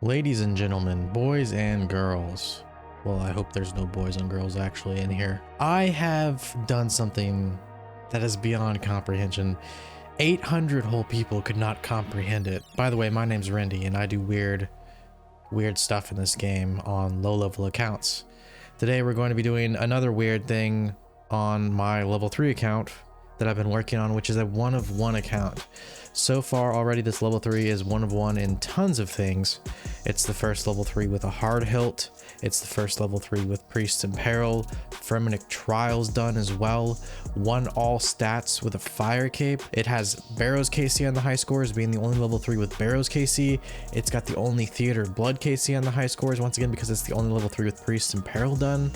Ladies and gentlemen, boys and girls. Well, I hope there's no boys and girls actually in here. I have done something that is beyond comprehension. 800 whole people could not comprehend it. By the way, my name's Rendi and I do weird stuff in this game on low-level accounts. Today we're going to be doing another weird thing on my level 3 account that I've been working on, which is a 1 of 1 account. So far already this level 3 is 1 of 1 in tons of things. It's the first level 3 with a hard hilt. It's the first level 3 with Priest and Peril. Fremennik Trials done as well. 1 all stats with a fire cape. It has Barrows KC on the high scores, being the only level 3 with Barrows KC. It's got the only Theater Blood KC on the high scores, once again because it's the only level 3 with Priest and Peril done.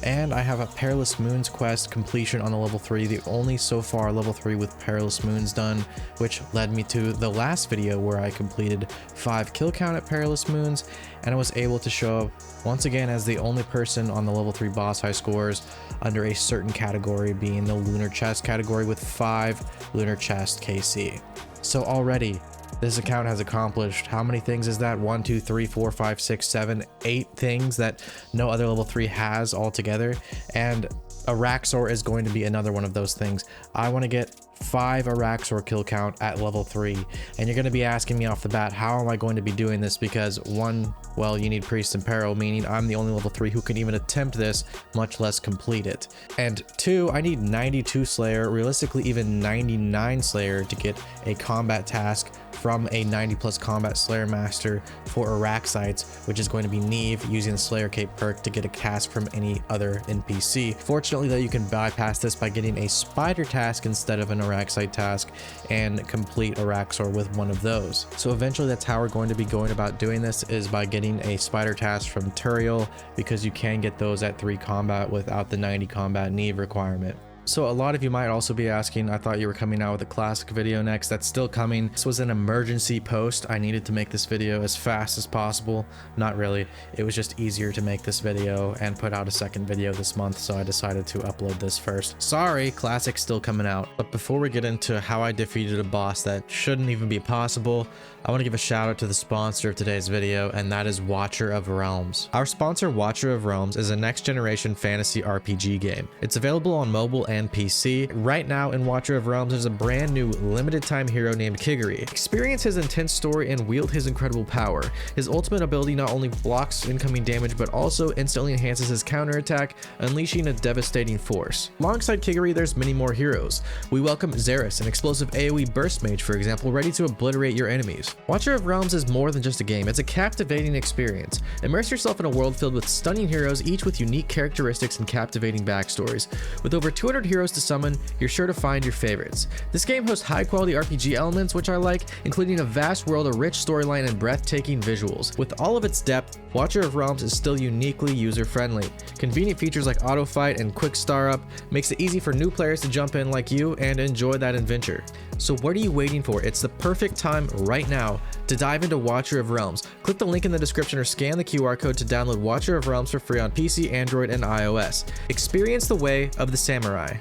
And I have a Perilous Moons quest completion on the level 3, the only so far level 3 with Perilous Moons done, which led me to the last video where I completed 5 kill count at Perilous Moons, and I was able to show up once again as the only person on the level 3 boss high scores under a certain category, being the Lunar Chest category with 5 Lunar Chest KC. So already, this account has accomplished, how many things is that? 1, 2, 3, 4, 5, 6, 7, 8 things that no other level 3 has altogether. And Araxxor is going to be another one of those things. I want to get 5 Araxxor kill count at level 3. And you're going to be asking me off the bat, how am I going to be doing this? Because 1, well, you need Priest and Peril, meaning I'm the only level 3 who can even attempt this, much less complete it. And 2, I need 92 Slayer, realistically even 99 Slayer to get a combat task from a 90 plus combat Slayer master for Araxxites, which is going to be Neve using the Slayer Cape perk to get a task from any other NPC. Fortunately though, you can bypass this by getting a spider task instead of an Araxxite task and complete Araxxor with one of those. So eventually that's how we're going to be going about doing this, is by getting a spider task from Peril, because you can get those at 3 combat without the 90 combat Neve requirement. So a lot of you might also be asking, I thought you were coming out with a classic video next. That's still coming. This was an emergency post. I needed to make this video as fast as possible. Not really. It was just easier to make this video and put out a second video this month, so I decided to upload this first. Sorry, classic's still coming out. But before we get into how I defeated a boss that shouldn't even be possible, I want to give a shout out to the sponsor of today's video, and that is Watcher of Realms. Our sponsor, Watcher of Realms, is a next generation fantasy RPG game. It's available on mobile and PC. Right now in Watcher of Realms, there's a brand new limited time hero named Kiggery. Experience his intense story and wield his incredible power. His ultimate ability not only blocks incoming damage, but also instantly enhances his counterattack, unleashing a devastating force. Alongside Kiggery, there's many more heroes. We welcome Xeris, an explosive AoE burst mage, for example, ready to obliterate your enemies. Watcher of Realms is more than just a game, it's a captivating experience. Immerse yourself in a world filled with stunning heroes, each with unique characteristics and captivating backstories. With over 200 heroes to summon, you're sure to find your favorites. This game hosts high quality RPG elements, which I like, including a vast world, a rich storyline, and breathtaking visuals. With all of its depth, Watcher of Realms is still uniquely user-friendly. Convenient features like auto fight and quick star up makes it easy for new players to jump in like you and enjoy that adventure. So what are you waiting for? It's the perfect time right now to dive into Watcher of Realms. Click the link in the description or scan the QR code to download Watcher of Realms for free on PC, Android, and iOS. Experience the way of the samurai.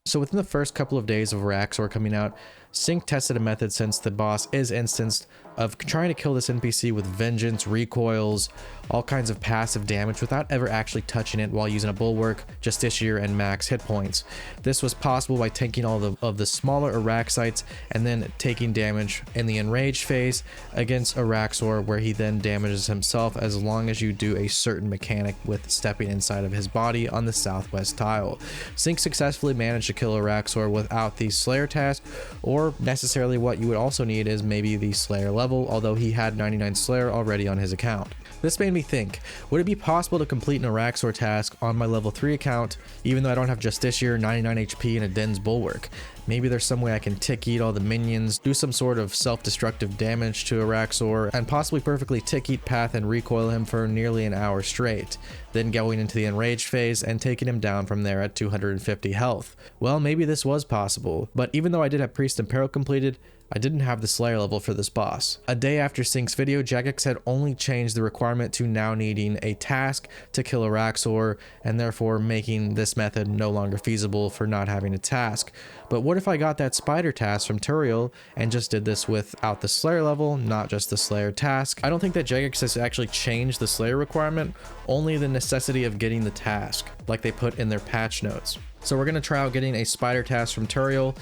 So within the first couple of days of Araxxor coming out, Sync tested a method, since the boss is instanced, of trying to kill this NPC with vengeance, recoils, all kinds of passive damage without ever actually touching it, while using a bulwark, justiciar, and max hit points. This was possible by tanking all of the smaller Araxxites and then taking damage in the Enraged phase against Araxxor, where he then damages himself as long as you do a certain mechanic with stepping inside of his body on the southwest tile. Sync successfully managed to kill Araxxor without the Slayer task, or necessarily what you would also need is maybe the Slayer level, although he had 99 Slayer already on his account. This made me think, would it be possible to complete an Araxxor task on my level 3 account, even though I don't have Justiciar, 99 HP, and a Den's Bulwark? Maybe there's some way I can tick eat all the minions, do some sort of self-destructive damage to Araxxor, and possibly perfectly tick eat path and recoil him for nearly an hour straight, then going into the Enraged phase and taking him down from there at 250 health. Well, maybe this was possible, but even though I did have Priest and Peril completed, I didn't have the Slayer level for this boss. A day after Sync's video, Jagex had only changed the requirement to now needing a task to kill Araxxor, and therefore making this method no longer feasible for not having a task. But what if I got that spider task from Peril and just did this without the Slayer level, not just the Slayer task? I don't think that Jagex has actually changed the Slayer requirement, only the necessity of getting the task, like they put in their patch notes. So we're going to try out getting a spider task from Peril,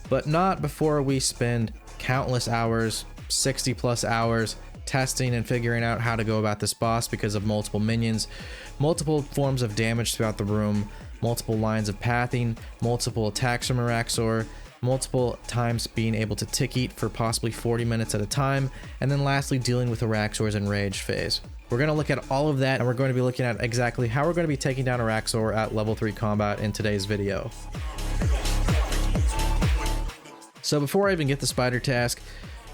but not before we spend countless hours, 60 plus hours, testing and figuring out how to go about this boss because of multiple minions, multiple forms of damage throughout the room, multiple lines of pathing, multiple attacks from Araxxor, multiple times being able to tick eat for possibly 40 minutes at a time, and then lastly dealing with Araxxor's Enraged phase. We're going to look at all of that, and we're going to be looking at exactly how we're going to be taking down Araxxor at level 3 combat in today's video. So before I even get the spider task,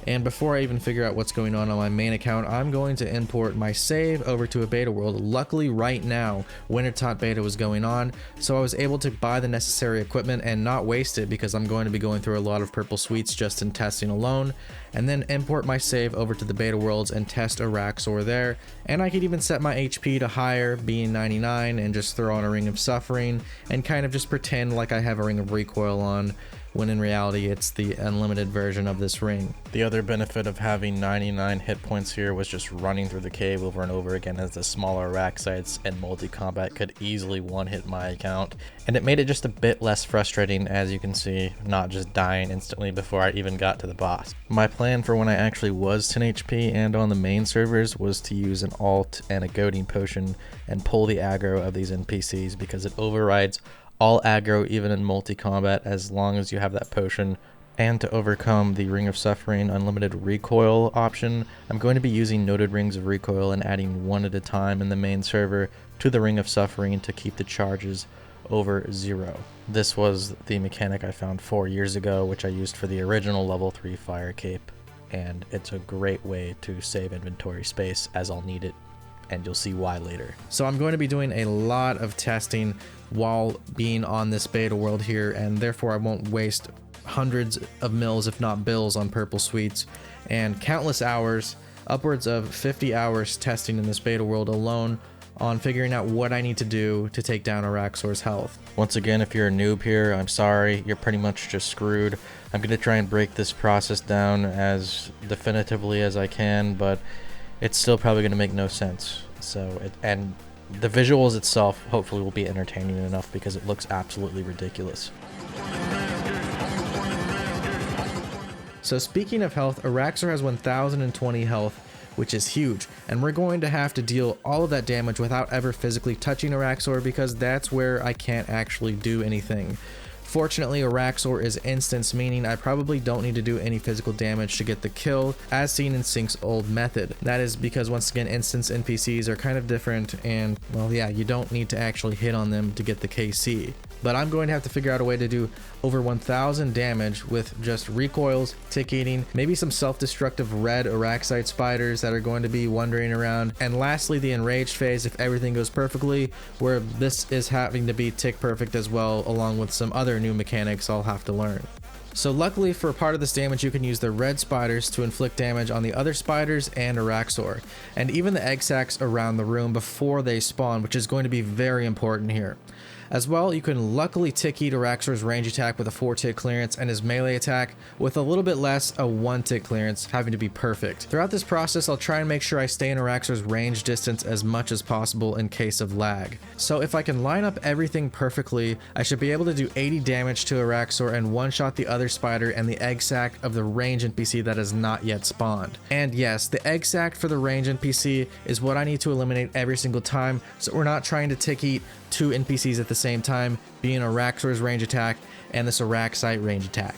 and before I even figure out what's going on my main account, I'm going to import my save over to a beta world. Luckily right now, Wintertot beta was going on, so I was able to buy the necessary equipment and not waste it because I'm going to be going through a lot of purple suites just in testing alone, and then import my save over to the beta worlds and test Araxxor there. And I could even set my HP to higher, being 99, and just throw on a Ring of Suffering and kind of just pretend like I have a Ring of Recoil on, when in reality it's the unlimited version of this ring. The other benefit of having 99 hit points here was just running through the cave over and over again, as the smaller Araxxites and multi-combat could easily one-hit my account, and it made it just a bit less frustrating, as you can see, not just dying instantly before I even got to the boss. My plan for when I actually was 10 HP and on the main servers was to use an alt and a goading potion and pull the aggro of these NPCs, because it overrides all aggro even in multi-combat as long as you have that potion. And to overcome the Ring of Suffering unlimited recoil option, I'm going to be using noted Rings of Recoil and adding one at a time in the main server to the Ring of Suffering to keep the charges over 0. This was the mechanic I found 4 years ago, which I used for the original level 3 fire cape, and it's a great way to save inventory space, as I'll need it, and you'll see why later. So I'm going to be doing a lot of testing while being on this beta world here, and therefore I won't waste hundreds of mils, if not bills, on purple suites, and countless hours, upwards of 50 hours testing in this beta world alone on figuring out what I need to do to take down Araxxor's health. Once again, if you're a noob here, I'm sorry, you're pretty much just screwed. I'm going to try and break this process down as definitively as I can, but it's still probably going to make no sense. And the visuals itself hopefully will be entertaining enough, because it looks absolutely ridiculous. So speaking of health, Araxxor has 1020 health, which is huge, and we're going to have to deal all of that damage without ever physically touching Araxxor, because that's where I can't actually do anything. Fortunately, Araxxor is instance, meaning I probably don't need to do any physical damage to get the kill, as seen in Sync's old method. That is because, once again, instance NPCs are kind of different, and, well, yeah, you don't need to actually hit on them to get the KC. But I'm going to have to figure out a way to do over 1000 damage with just recoils, tick eating, maybe some self-destructive red Araxxite spiders that are going to be wandering around, and lastly the Enraged phase if everything goes perfectly, where this is having to be tick perfect as well, along with some other new mechanics I'll have to learn. So luckily for part of this damage, you can use the red spiders to inflict damage on the other spiders and Araxxor, and even the egg sacs around the room before they spawn, which is going to be very important here. As well, you can luckily tick eat Araxxor's range attack with a 4-tick clearance, and his melee attack with a little bit less, a 1-tick clearance, having to be perfect. Throughout this process, I'll try and make sure I stay in Araxxor's range distance as much as possible in case of lag. So if I can line up everything perfectly, I should be able to do 80 damage to Araxxor and one-shot the other spider and the egg sac of the range NPC that has not yet spawned. And yes, the egg sac for the range NPC is what I need to eliminate every single time, so we're not trying to tick eat 2 NPCs at the same time, being Araxxor's range attack and this Araxxite range attack.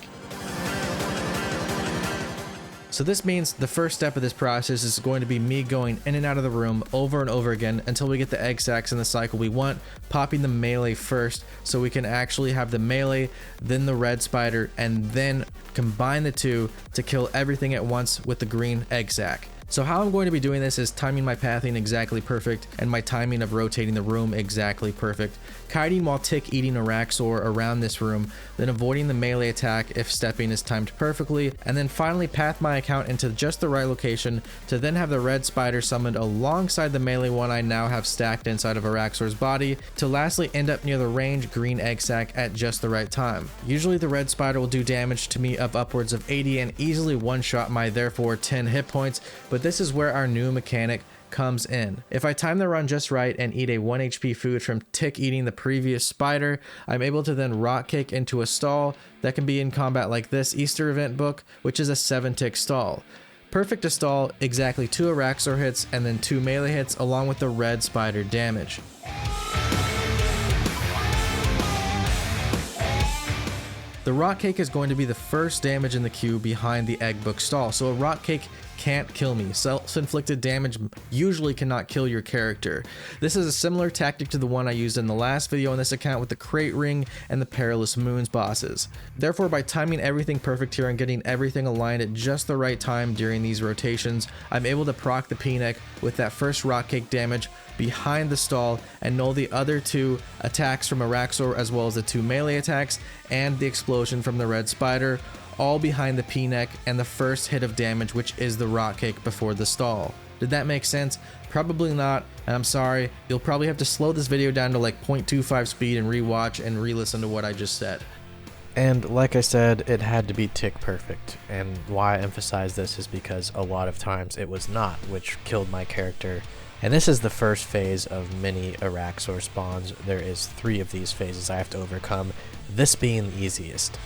So this means the first step of this process is going to be me going in and out of the room over and over again until we get the egg sacs in the cycle we want, popping the melee first so we can actually have the melee, then the red spider, and then combine the two to kill everything at once with the green egg sac. So how I'm going to be doing this is timing my pathing exactly perfect and my timing of rotating the room exactly perfect, kiting while tick eating Araxxor around this room, then avoiding the melee attack if stepping is timed perfectly, and then finally path my account into just the right location to then have the red spider summoned alongside the melee one I now have stacked inside of Araxxor's body, to lastly end up near the range green egg sac at just the right time. Usually the red spider will do damage to me of upwards of 80 and easily one-shot my therefore 10 hit points, but this is where our new mechanic comes in. If I time the run just right and eat a 1 HP food from tick eating the previous spider, I'm able to then rock kick into a stall that can be in combat like this Easter event book, which is a 7 tick stall. Perfect to stall exactly 2 Araxxor hits and then 2 melee hits along with the red spider damage. The rock cake is going to be the first damage in the queue behind the egg book stall, so a rock cake can't kill me. Self-inflicted damage usually cannot kill your character. This is a similar tactic to the one I used in the last video on this account with the crate ring and the Perilous Moons bosses. Therefore, by timing everything perfect here and getting everything aligned at just the right time during these rotations, I'm able to proc the P-neck with that first rock cake damage behind the stall and null the other 2 attacks from Araxxor as well as the 2 melee attacks and the explosion from the red spider, all behind the P-neck and the first hit of damage, which is the rock cake before the stall. Did that make sense? Probably not, and I'm sorry. You'll probably have to slow this video down to like 0.25 speed and rewatch and re-listen to what I just said. And like I said, it had to be tick perfect, and why I emphasize this is because a lot of times it was not, which killed my character. And this is the first phase of many Araxxor spawns. There is 3 of these phases I have to overcome, this being the easiest.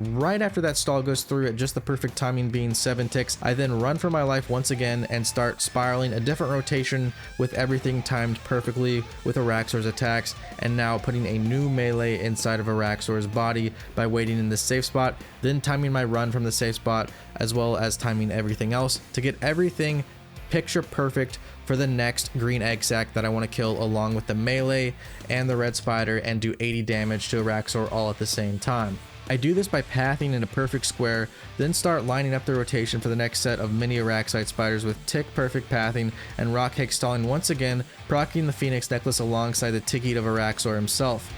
Right after that stall goes through at just the perfect timing being 7 ticks, I then run for my life once again and start spiraling a different rotation with everything timed perfectly with Araxxor's attacks, and now putting a new melee inside of Araxxor's body by waiting in the safe spot, then timing my run from the safe spot as well as timing everything else to get everything picture perfect for the next green egg sac that I want to kill along with the melee and the red spider and do 80 damage to Araxxor all at the same time. I do this by pathing in a perfect square, then start lining up the rotation for the next set of mini Araxxite spiders with tick perfect pathing and rock kick stalling once again, proccing the Phoenix necklace alongside the tick eat of Araxxor himself.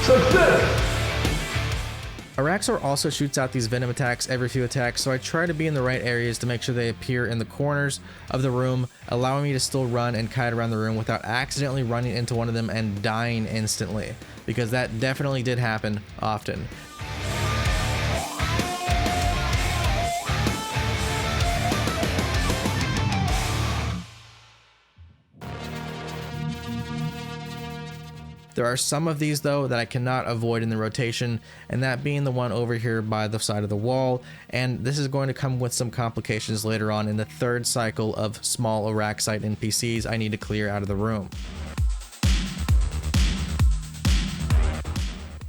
Success! Araxxor also shoots out these venom attacks every few attacks, so I try to be in the right areas to make sure they appear in the corners of the room, allowing me to still run and kite around the room without accidentally running into one of them and dying instantly, because that definitely did happen often. There are some of these though that I cannot avoid in the rotation, and that being the one over here by the side of the wall, and this is going to come with some complications later on in the 3rd cycle of small Araxxite NPCs I need to clear out of the room.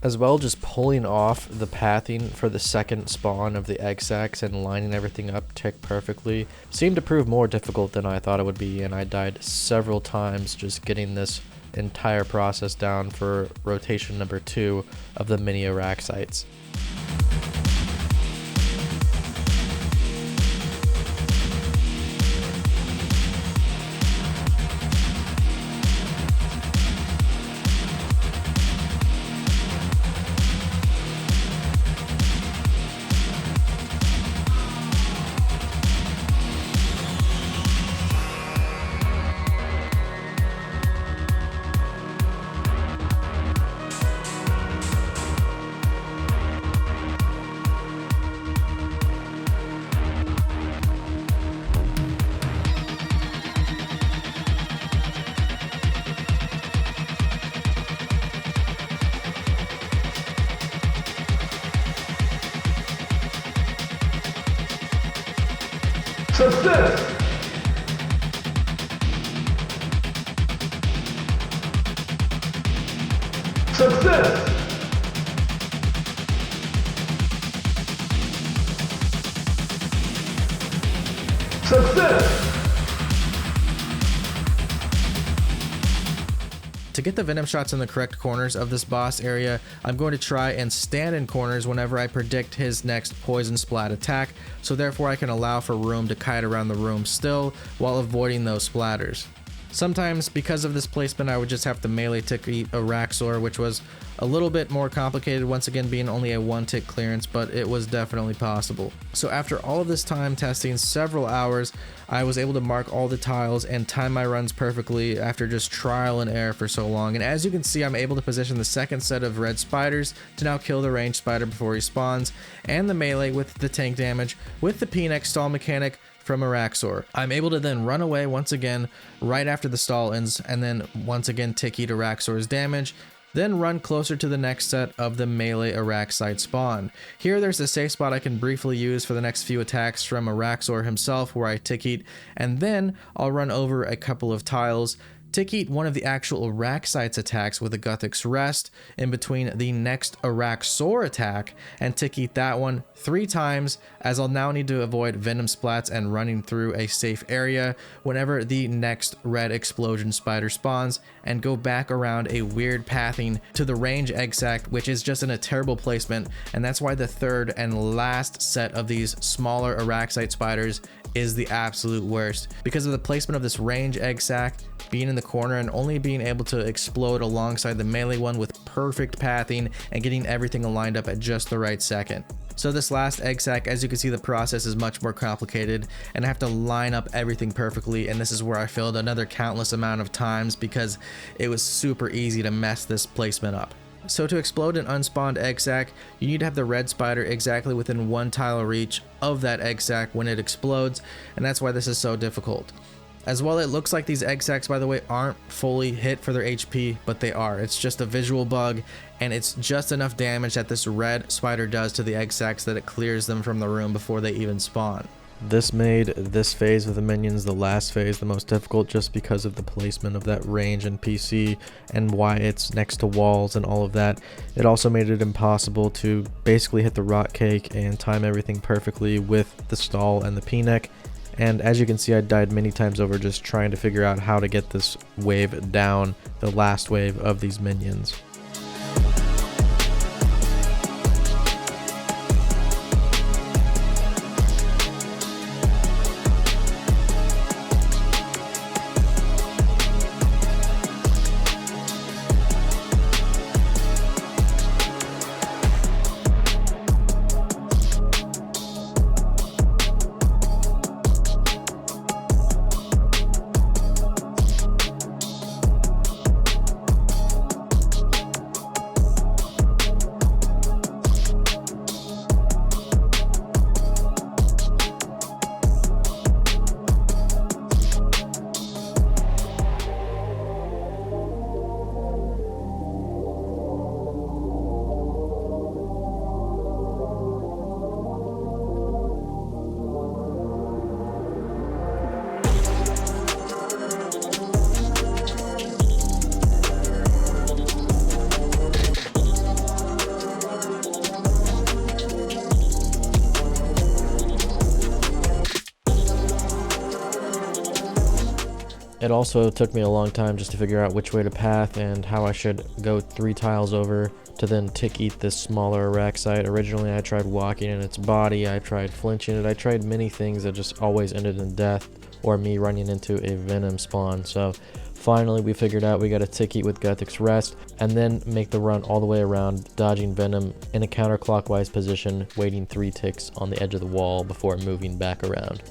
As well, just pulling off the pathing for the 2nd spawn of the egg sacs and lining everything up tick perfectly seemed to prove more difficult than I thought it would be, and I died several times just getting this entire process down for rotation number 2 of the mini Araxxites. Success! Success! Success! To get the venom shots in the correct corners of this boss area, I'm going to try and stand in corners whenever I predict his next poison splat attack, so therefore I can allow for room to kite around the room still while avoiding those splatters. Sometimes, because of this placement, I would just have to melee tick Araxxor, which was a little bit more complicated, once again being only a 1-tick clearance, but it was definitely possible. So after all of this time testing, several hours, I was able to mark all the tiles and time my runs perfectly after just trial and error for so long. And as you can see, I'm able to position the second set of red spiders to now kill the ranged spider before he spawns, and the melee with the tank damage with the P-neck stall mechanic from Araxxor. I'm able to then run away once again right after the stall ends, and then once again tick eat Araxxor's damage, then run closer to the next set of the melee Araxxite spawn. Here there's a safe spot I can briefly use for the next few attacks from Araxxor himself where I tick eat, and then I'll run over a couple of tiles, tick eat one of the actual Araxxite's attacks with a Guthix Rest in between the next Araxxor attack, and tick eat that one 3 times, as I'll now need to avoid venom splats and running through a safe area whenever the next red explosion spider spawns, and go back around a weird pathing to the range egg sac, which is just in a terrible placement, and that's why the third and last set of these smaller Araxxite spiders is the absolute worst, because of the placement of this range egg sac being in the corner and only being able to explode alongside the melee one with perfect pathing and getting everything lined up at just the right second. So this last egg sac, as you can see, the process is much more complicated and I have to line up everything perfectly, and this is where I failed another countless amount of times because it was super easy to mess this placement up. So to explode an unspawned egg sac, you need to have the red spider exactly within 1 tile reach of that egg sac when it explodes, and that's why this is so difficult. As well, it looks like these egg sacs, by the way, aren't fully hit for their HP, but they are. It's just a visual bug, and it's just enough damage that this red spider does to the egg sacs that it clears them from the room before they even spawn. This made this phase of the minions, the last phase, the most difficult just because of the placement of that range and PC and why it's next to walls and all of that. It also made it impossible to basically hit the rock cake and time everything perfectly with the stall and the P-neck. And as you can see, I died many times over just trying to figure out how to get this wave down, the last wave of these minions. It also took me a long time just to figure out which way to path and how I should go 3 tiles over to then tick eat this smaller Araxxite. Originally I tried walking in its body, I tried flinching it, I tried many things that just always ended in death or me running into a venom spawn. So finally we figured out we got to tick eat with Guthix Rest and then make the run all the way around, dodging venom in a counterclockwise position, waiting 3 ticks on the edge of the wall before moving back around.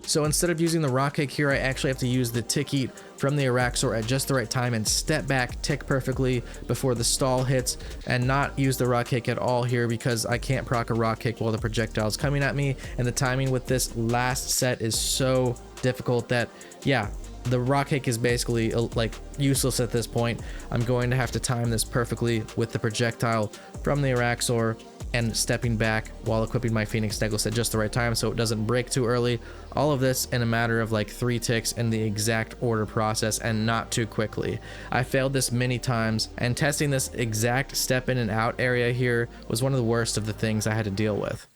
So instead of using the rock cake here, I actually have to use the tick eat from the Araxxor at just the right time and step back, tick perfectly before the stall hits, and not use the rock cake at all here because I can't proc a rock cake while the projectile's coming at me, and the timing with this last set is so difficult that, yeah, the rock kick is basically like useless at this point. I'm going to have to time this perfectly with the projectile from the Araxxor and stepping back while equipping my Phoenix necklace at just the right time so it doesn't break too early. All of this in a matter of like 3 ticks in the exact order process and not too quickly. I failed this many times, and testing this exact step in and out area here was one of the worst of the things I had to deal with.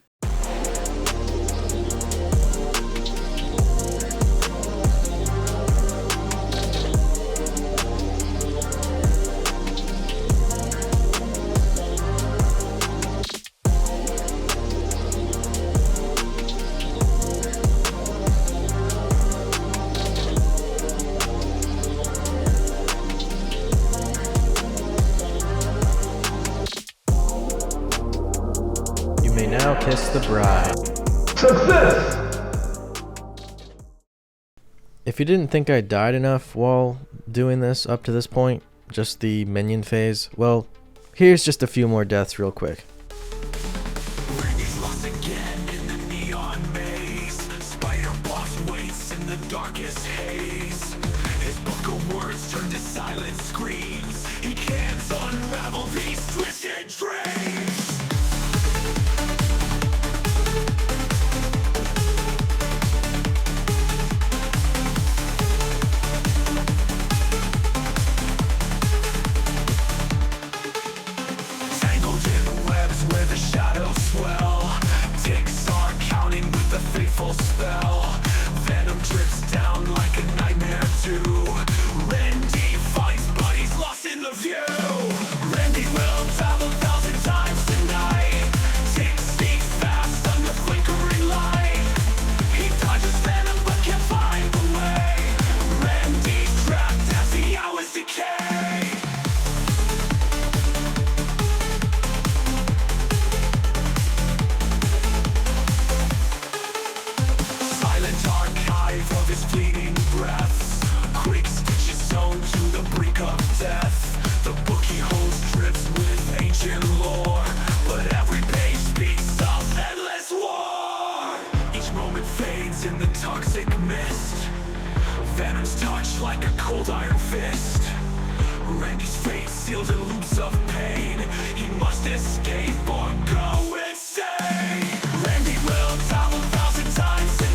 Now kiss the bride. Success! If you didn't think I died enough while doing this up to this point, just the minion phase, well, here's just a few more deaths real quick. Rendi's lost again in the neon maze. Spider boss waits in the darkest haze. His book of words turned to silent screams. He can't unravel these twisted dreams. Spell. Venom drips down like a nightmare too. Rendi fights, but he's lost in the view. Rendi will travel 1,000 times tonight. 6 feet fast under flickering light. He dodges venom but can't find the way. Rendi's trapped as the hours decay. Archive of his fleeting breath. Quick stitches sewn to the brink of death. The book he holds drips with ancient lore, but every page speaks of endless war. Each moment fades in the toxic mist. Venom's touch like a cold iron fist. Rendi's fate sealed in loops of pain. He must escape or go insane. Rendi will travel 1,000 times tonight.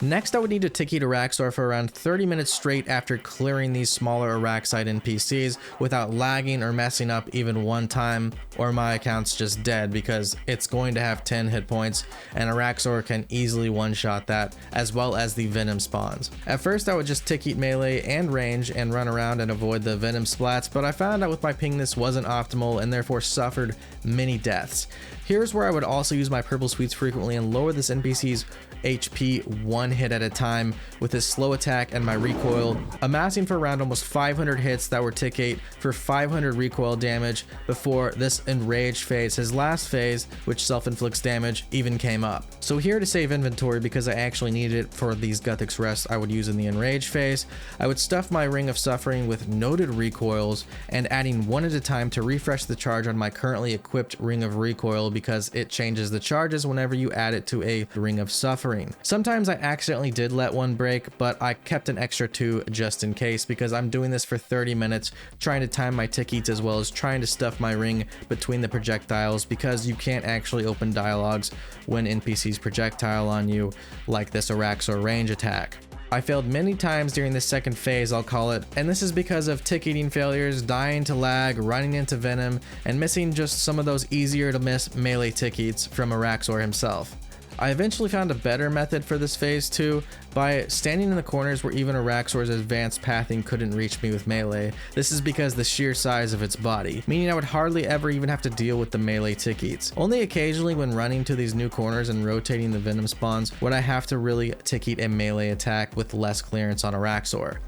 Next, I would need to tick Araxxor for around 30 minutes straight after clearing these smaller Araxxite NPCs without lagging or messing up even one time, or my account's just dead because it's going to have 10 hit points and Araxxor can easily one-shot that, as well as the venom spawns. At first, I would just tick melee and range and run around and avoid the venom splats, but I found out with my ping this wasn't optimal and therefore suffered many deaths. Here's where I would also use my purple sweets frequently and lower this NPC's HP one hit at a time with his slow attack and my recoil, amassing for around almost 500 hits that were tick 8 for 500 recoil damage before this Enraged phase, his last phase, which self-inflicts damage, even came up. So here to save inventory, because I actually needed it for these Guthix rests I would use in the Enraged phase, I would stuff my Ring of Suffering with noted recoils and adding one at a time to refresh the charge on my currently equipped Ring of Recoil, because it changes the charges whenever you add it to a Ring of Suffering. Sometimes I accidentally accidentally did let one break, but I kept an extra 2 just in case, because I'm doing this for 30 minutes, trying to time my tick eats as well as trying to stuff my ring between the projectiles, because you can't actually open dialogues when NPCs projectile on you like this Araxxor range attack. I failed many times during this second phase, I'll call it, and this is because of tick eating failures, dying to lag, running into venom, and missing just some of those easier to miss melee tick eats from Araxxor himself. I eventually found a better method for this phase too, by standing in the corners where even Araxxor's advanced pathing couldn't reach me with melee. This is because the sheer size of its body, meaning I would hardly ever even have to deal with the melee tick eats. Only occasionally when running to these new corners and rotating the venom spawns would I have to really tick eat a melee attack with less clearance on Araxxor.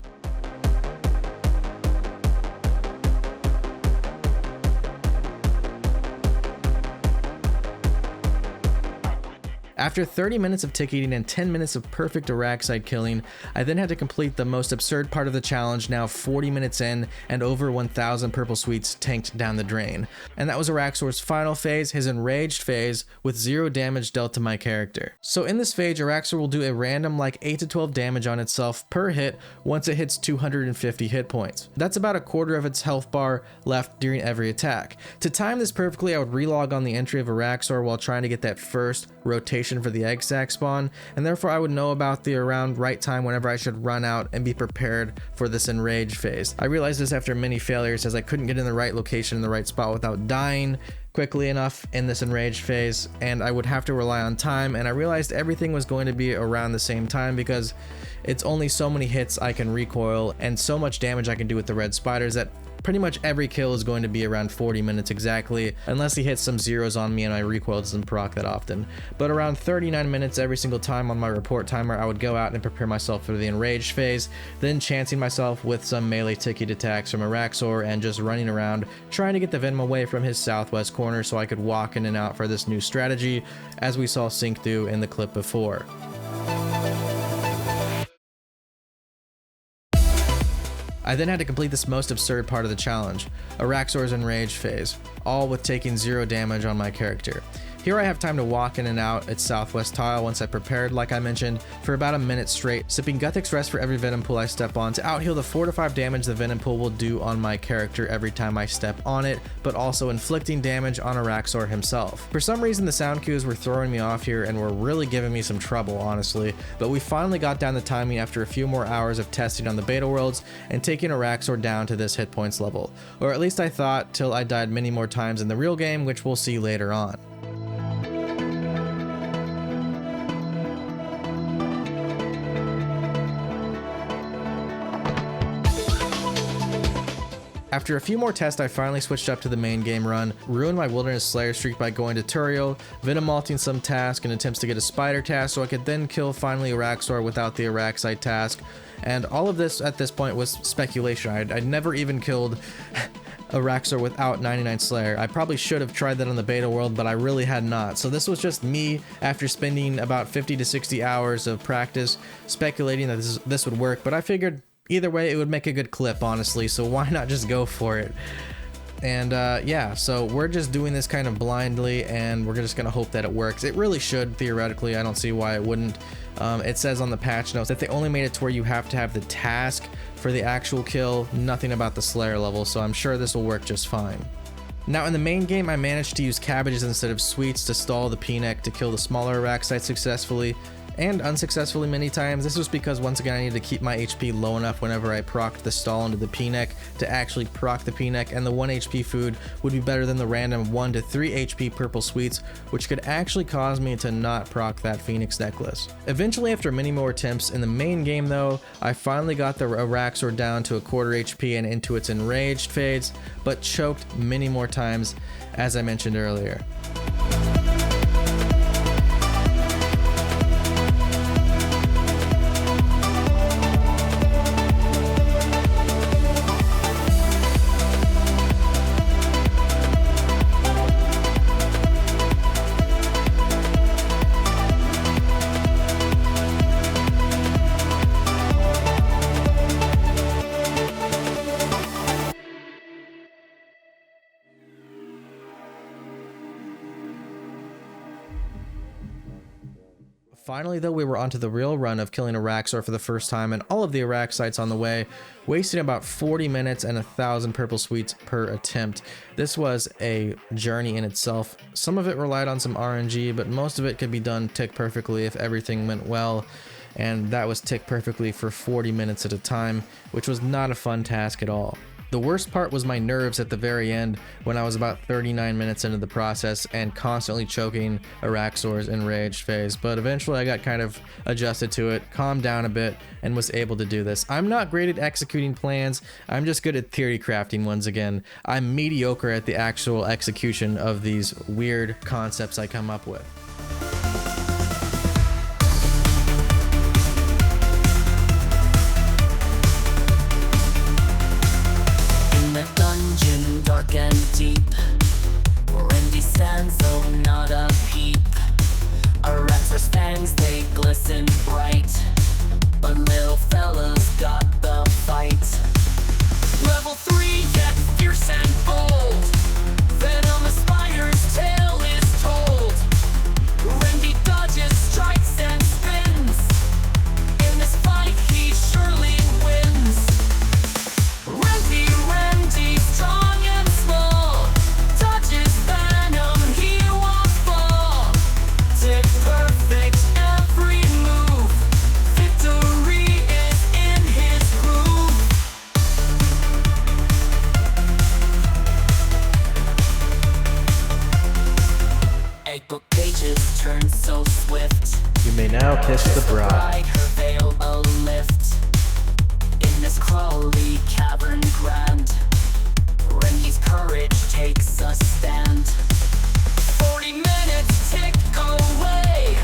After 30 minutes of tick eating and 10 minutes of perfect Araxxide killing, I then had to complete the most absurd part of the challenge, now 40 minutes in and over 1,000 purple sweets tanked down the drain. And that was Araxxor's final phase, his Enraged phase, with 0 damage dealt to my character. So in this phase, Araxxor will do a random like 8 to 12 damage on itself per hit once it hits 250 hit points. That's about a quarter of its health bar left during every attack. To time this perfectly, I would relog on the entry of Araxxor while trying to get that first rotation for the egg sac spawn, and therefore I would know about the around right time whenever I should run out and be prepared for this Enraged phase. I realized this after many failures, as I couldn't get in the right location in the right spot without dying quickly enough in this Enraged phase, and I would have to rely on time, and I realized everything was going to be around the same time because it's only so many hits I can recoil and so much damage I can do with the red spiders that pretty much every kill is going to be around 40 minutes exactly, unless he hits some zeros on me and my recoil doesn't proc that often. But around 39 minutes every single time on my report timer, I would go out and prepare myself for the Enraged phase, then chancing myself with some melee ticket attacks from Araxxor and just running around trying to get the venom away from his southwest corner so I could walk in and out for this new strategy, as we saw Sync do in the clip before. I then had to complete this most absurd part of the challenge, Araxxor's Enraged phase, all with taking 0 damage on my character. Here I have time to walk in and out its southwest tile once I prepared, like I mentioned, for about a minute straight, sipping Guthix Rest for every venom pool I step on to outheal the 4 to 5 damage the venom pool will do on my character every time I step on it, but also inflicting damage on Araxxor himself. For some reason the sound cues were throwing me off here and were really giving me some trouble, honestly, but we finally got down the timing after a few more hours of testing on the beta worlds and taking Araxxor down to this hit points level, or at least I thought, till I died many more times in the real game, which we'll see later on. After a few more tests, I finally switched up to the main game run, ruined my Wilderness Slayer streak by going to Peril, venom-malting some task in attempts to get a spider task so I could then kill finally Araxxor without the Araxxide task, and all of this at this point was speculation. I'd never even killed Araxxor without 99 Slayer. I probably should have tried that on the beta world, but I really had not. So this was just me, after spending about 50 to 60 hours of practice, speculating that this would work, but I figured either way, it would make a good clip, honestly, so why not just go for it? And yeah, so we're just doing this kind of blindly, and we're just gonna hope that it works. It really should, theoretically. I don't see why it wouldn't. It says on the patch notes that they only made it to where you have to have the task for the actual kill, nothing about the Slayer level, so I'm sure this will work just fine. Now in the main game, I managed to use cabbages instead of sweets to stall the P-neck to kill the smaller Araxxide successfully, and unsuccessfully many times. This was because once again I needed to keep my HP low enough whenever I procced the stall into the P-neck to actually proc the P-neck, and the 1 HP food would be better than the random 1 to 3 HP purple sweets, which could actually cause me to not proc that Phoenix necklace. Eventually, after many more attempts in the main game though, I finally got the Araxxor down to a quarter HP and into its Enraged phase, but choked many more times, as I mentioned earlier. Finally, though, we were onto the real run of killing Araxxor for the first time, and all of the Arax sites on the way, wasting about 40 minutes and 1,000 purple sweets per attempt. This was a journey in itself. Some of it relied on some RNG, but most of it could be done tick perfectly if everything went well, and that was tick perfectly for 40 minutes at a time, which was not a fun task at all. The worst part was my nerves at the very end when I was about 39 minutes into the process and constantly choking Araxxor's Enraged phase, but eventually I got kind of adjusted to it, calmed down a bit, and was able to do this. I'm not great at executing plans, I'm just good at theory crafting once again. I'm mediocre at the actual execution of these weird concepts I come up with. Dark and deep, Rendi stands, though not a peep. Araxxor's fangs, they glisten bright, but little fella's got the fight. Level 3 gets fierce and bold, venomous spider's tale is told. Rendi dodges, strikes and spins, in this fight he surely wins. Rendi, strong and small, touches venom, he won't fall. Tick perfect every move, victory is in his groove. Egg book pages turn so swift, You may now kiss the bride. her veil a lift. In this crawly cavern grand, Rendi's courage takes a stand. 40 minutes tick away,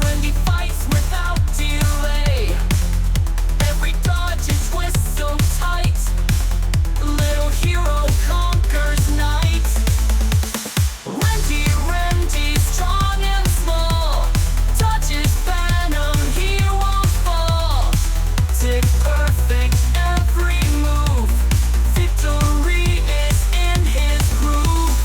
Rendi fights without delay. Every dodge and twist so tight, little hero conquers night. Rendi, strong and small, touches venom, he won't fall. Tick perfect every move, victory is in his groove.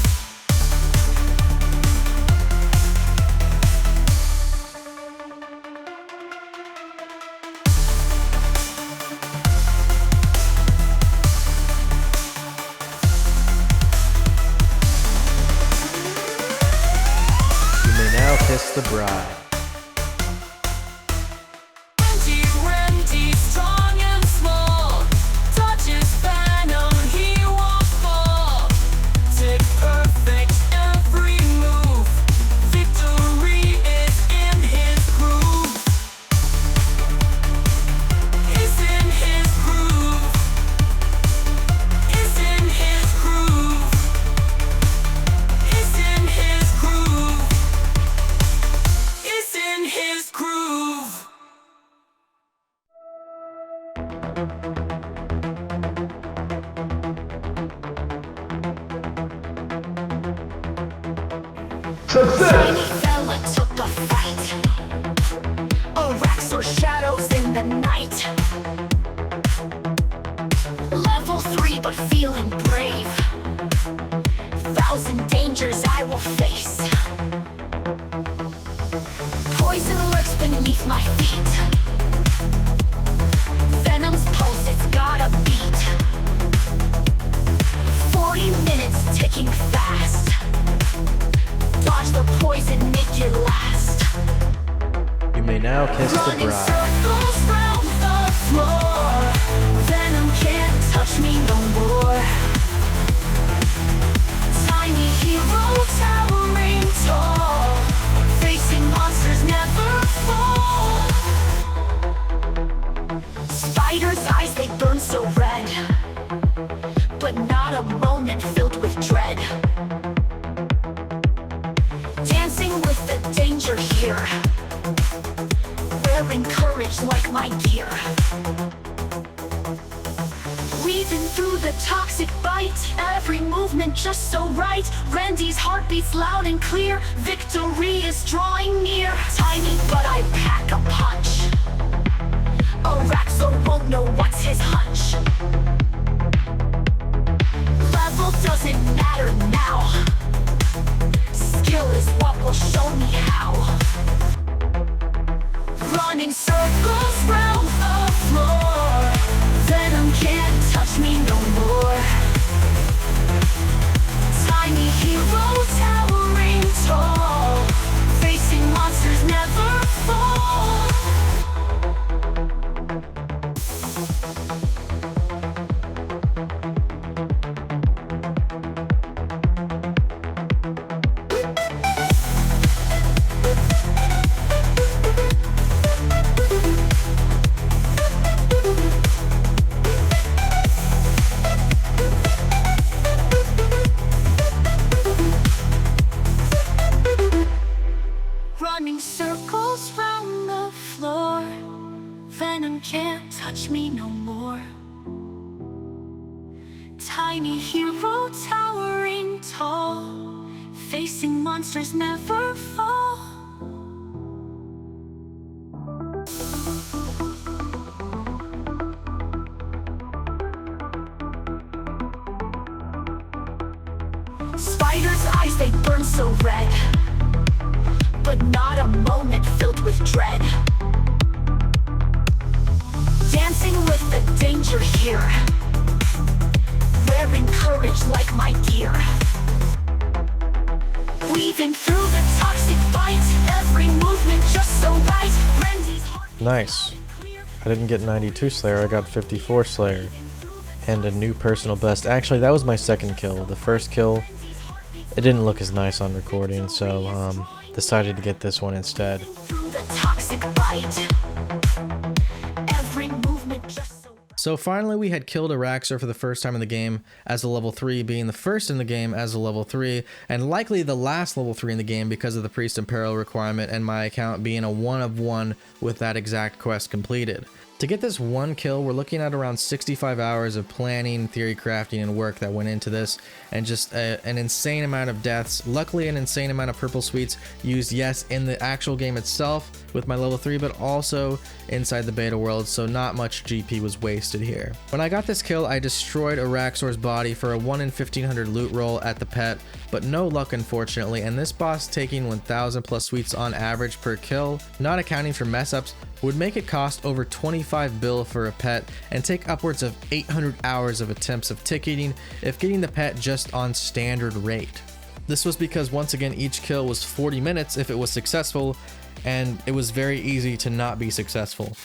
You may now kiss the bride. Rendi, strong and small, touches venom, he won't fall. Tick perfect every move, victory is in his groove. Is in his groove. Is in his groove. Is in his groove. Is in his groove. Success! Fella took a fight. Araxxor shadows in the night. Level 3 but feeling brave. 1,000 dangers I will face. Poison lurks beneath my feet. Venom's pulse, it's gotta beat. 40 minutes ticking fast. Dodge the poison, make it last. You may now kiss the Running bride. circles round the floor. Venom can't touch me no more. Tiny hero towering tall, facing monsters never fall. Spider's eyes, they burn so red, but not a moment filled with dread. Dancing with the danger here, wearing courage like my gear. Weaving through the toxic bite, every movement just so right. Rendi's heart beats loud and clear, victory is drawing near. Tiny but I pack a punch, Araxxor won't know what's his hunch. Level doesn't matter now, skill is what will show me how. facing monsters never fall. Spider's eyes, they burn so red, but not a moment filled with dread. Dancing with the danger here, wearing courage like my gear. Weaving through the toxic fight, every movement just so right. Rendi's heart. Nice. I didn't get 92 Slayer, I got 54 Slayer. And a new personal best. Actually, that was my second kill. The first kill, it didn't look as nice on recording, so decided to get this one instead. Through the toxic fight, every movement just so. So finally we had killed Araxxor for the first time in the game as a level 3, being the first in the game as a level 3, and likely the last level 3 in the game because of the Priest and Peril requirement, and my account being a 1 of 1 with that exact quest completed. To get this one kill, we're looking at around 65 hours of planning, theory crafting, and work that went into this, and just an insane amount of deaths. Luckily, an insane amount of purple sweets used, yes, in the actual game itself with my level 3, but also inside the beta world, so not much GP was wasted here. When I got this kill, I destroyed Araxxor's body for a 1 in 1500 loot roll at the pet, but no luck unfortunately, and this boss taking 1000 plus sweets on average per kill, not accounting for mess ups, would make it cost over 25 bill for a pet and take upwards of 800 hours of attempts of ticketing if getting the pet just on standard rate. This was because once again each kill was 40 minutes if it was successful, and it was very easy to not be successful.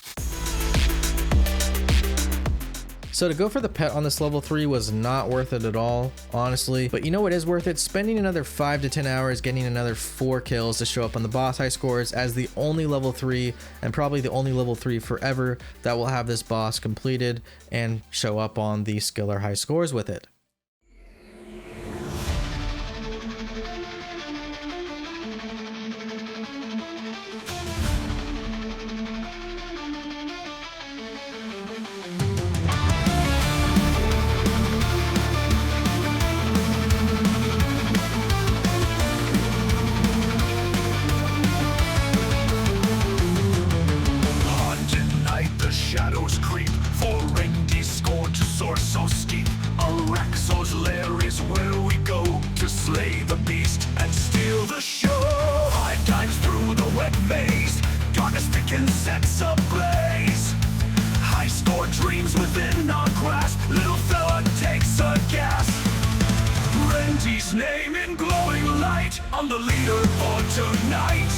So to go for the pet on this level 3 was not worth it at all, honestly. But you know what is worth it? Spending another 5 to 10 hours getting another 4 kills to show up on the boss high scores as the only level 3, and probably the only level 3 forever, that will have this boss completed and show up on the skiller high scores with it. Shadows creep, for Rendi's score to soar so steep. Araxxor's lair is where we go to slay the beast and steal the show. 5 times through the wet maze, darkness thickens, sets ablaze. High score dreams within our grasp, little fella takes a gasp. Rendi's name in glowing light on the leaderboard tonight.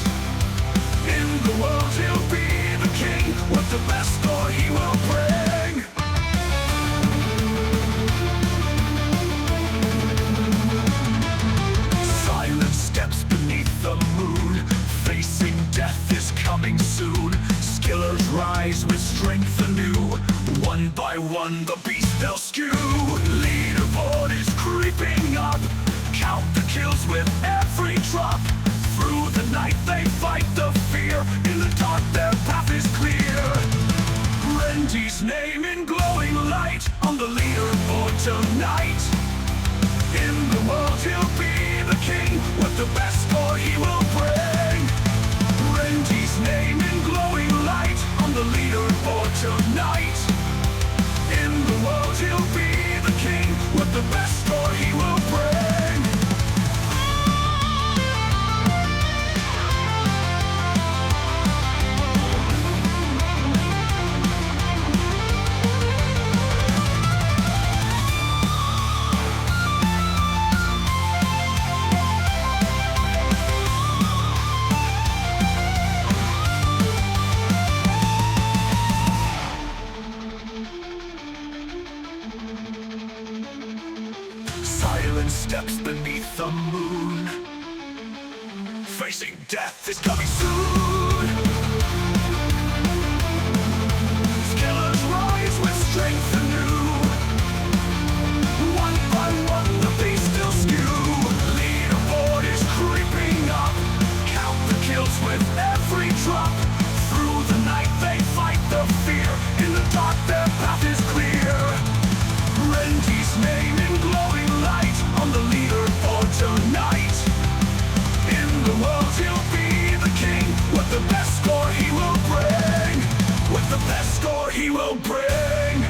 In the world he'll be the king, with the best score he will bring. Silent steps beneath the moon, facing death is coming soon. Skillers rise with strength anew, one by one the beast they'll skew. Leaderboard is creeping up, count the kills with every drop. Through the night they fight the fear, in the dark their path is clear. Rendi's name in glowing light on the leaderboard tonight. In the world he'll be the king, with the best score he will bring. Rendi's name in glowing light on the leaderboard tonight. In the world he'll be the king, with the best score he will bring. Steps beneath the moon, facing death is coming soon. Skillers rise with strength anew, one by one the beast still skew. Leaderboard is creeping up, count the kills with every drop. Through the night they fight the fear, in the dark their path is clear. Rendi's name in glowing light on the leaderboard tonight. will bring.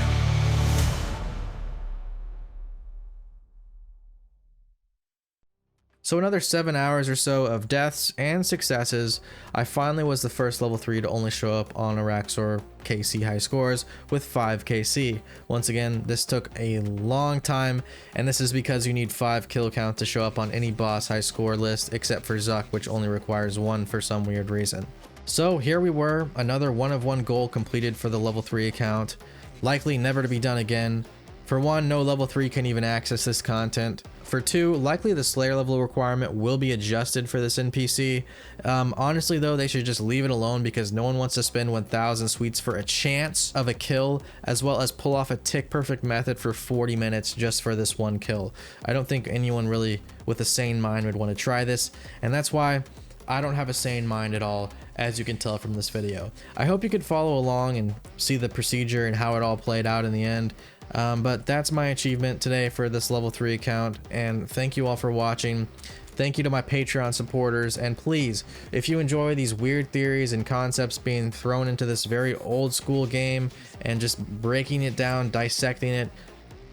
So another 7 hours or so of deaths and successes, I finally was the first level 3 to only show up on Araxxor KC high scores with 5 KC. Once again, this took a long time, and this is because you need 5 kill count to show up on any boss high score list except for Zuck, which only requires 1 for some weird reason. So here we were, another 1 of 1 goal completed for the level 3 account, likely never to be done again. For 1, no level 3 can even access this content. For 2, likely the Slayer level requirement will be adjusted for this NPC. Honestly though, they should just leave it alone because no one wants to spend 1000 sweets for a chance of a kill, as well as pull off a tick perfect method for 40 minutes just for this 1 kill. I don't think anyone really with a sane mind would want to try this, and that's why I don't have a sane mind at all, as you can tell from this video. I hope you could follow along and see the procedure and how it all played out in the end. But that's my achievement today for this level 3 account, and thank you all for watching. Thank you to my Patreon supporters, and please, if you enjoy these weird theories and concepts being thrown into this very old school game and just breaking it down, dissecting it,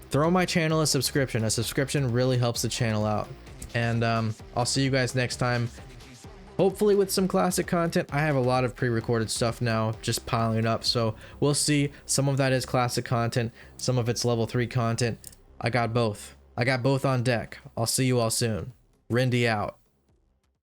throw my channel a subscription. A subscription really helps the channel out. And I'll see you guys next time. Hopefully with some classic content. I have a lot of pre-recorded stuff now just piling up, so we'll see. Some of that is classic content, some of it's level 3 content. I got both on deck. I'll see you all soon. Rendi out.